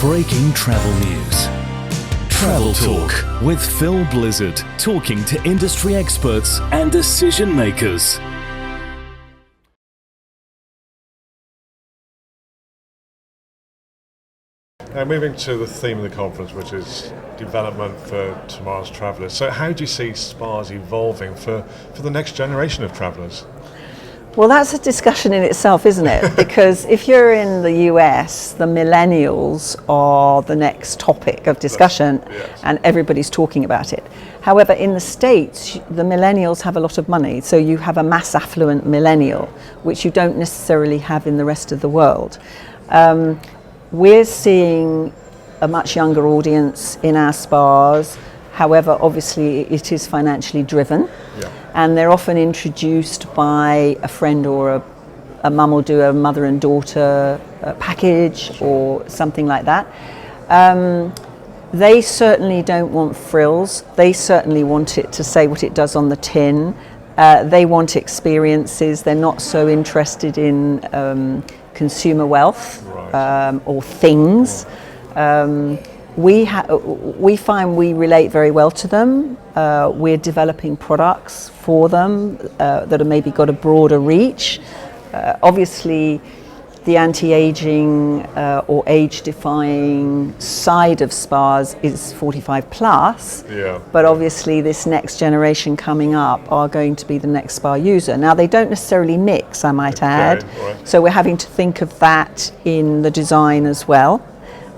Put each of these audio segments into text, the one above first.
Breaking travel news. Travel Talk with Phil Blizzard, talking to industry experts and decision makers. Now, moving to the theme of the conference, which is development for tomorrow's travellers. So how do you see spas evolving for the next generation of travellers? Well, that's a discussion in itself, isn't it? Because if you're in the US, the millennials are the next topic of discussion, yes. And everybody's talking about it. However, in the States, the millennials have a lot of money, so you have a mass affluent millennial, which you don't necessarily have in the rest of the world. We're seeing a much younger audience in our spas. However, obviously it is financially driven, and they're often introduced by a friend, or a mum will do a mother and daughter package or something like that. They certainly don't want frills. They certainly want it to say what it does on the tin. They want experiences. They're not so interested in consumer wealth or things. We find we relate very well to them. We're developing products for them that have maybe got a broader reach. Obviously, the anti-aging or age-defying side of spas is 45 plus, but obviously this next generation coming up are going to be the next spa user. Now, they don't necessarily mix, I might add, so we're having to think of that in the design as well.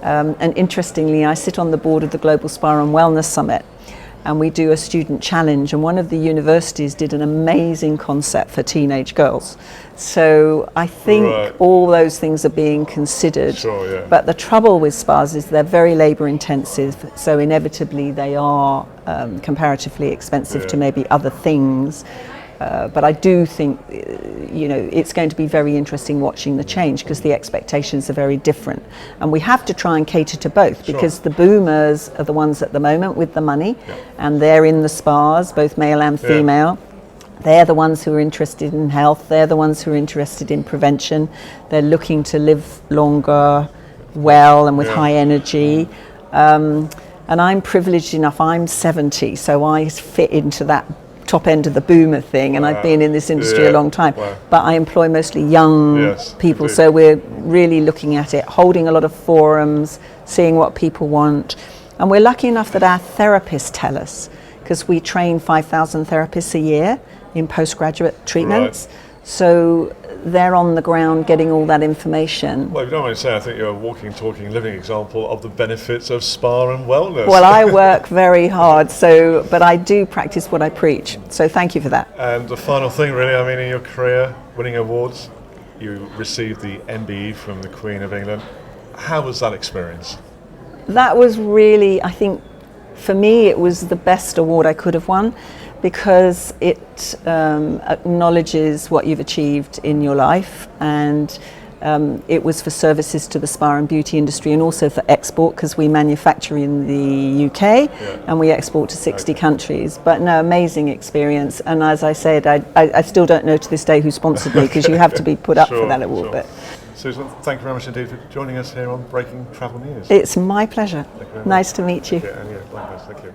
And interestingly, I sit on the board of the Global Spa and Wellness Summit, and we do a student challenge, and one of the universities did an amazing concept for teenage girls. So I think all those things are being considered. But the trouble with spas is they're very labor intensive, so inevitably they are comparatively expensive to maybe other things. But I do think, it's going to be very interesting watching the change, because the expectations are very different. And we have to try and cater to both, because the boomers are the ones at the moment with the money, and they're in the spas, both male and female. They're the ones who are interested in health. They're the ones who are interested in prevention. They're looking to live longer, well, and with high energy. And I'm privileged enough, I'm 70, so I fit into that top end of the boomer thing, and I've been in this industry a long time, but I employ mostly young people, so we're really looking at it, holding a lot of forums, seeing what people want, and we're lucky enough that our therapists tell us, because we train 5,000 therapists a year in postgraduate treatments, so they're on the ground getting all that information. Well, if you don't mind saying, I think you're a walking, talking, living example of the benefits of spa and wellness. Well, I work very hard, but I do practice what I preach, so thank you for that. And the final thing, really, I mean, in your career, winning awards, you received the MBE from the Queen of England. How was that experience? That was really, I think, for me, it was the best award I could have won, because it acknowledges what you've achieved in your life, and it was for services to the spa and beauty industry, and also for export, because we manufacture in the UK and we export to 60 countries. But no, amazing experience, and as I said, I still don't know to this day who sponsored me, because you have to be put up for that award. But Susan, thank you very much indeed for joining us here on Breaking Travel News. It's my pleasure. Thank you very much. Nice to meet you. Yeah, and likewise, thank you.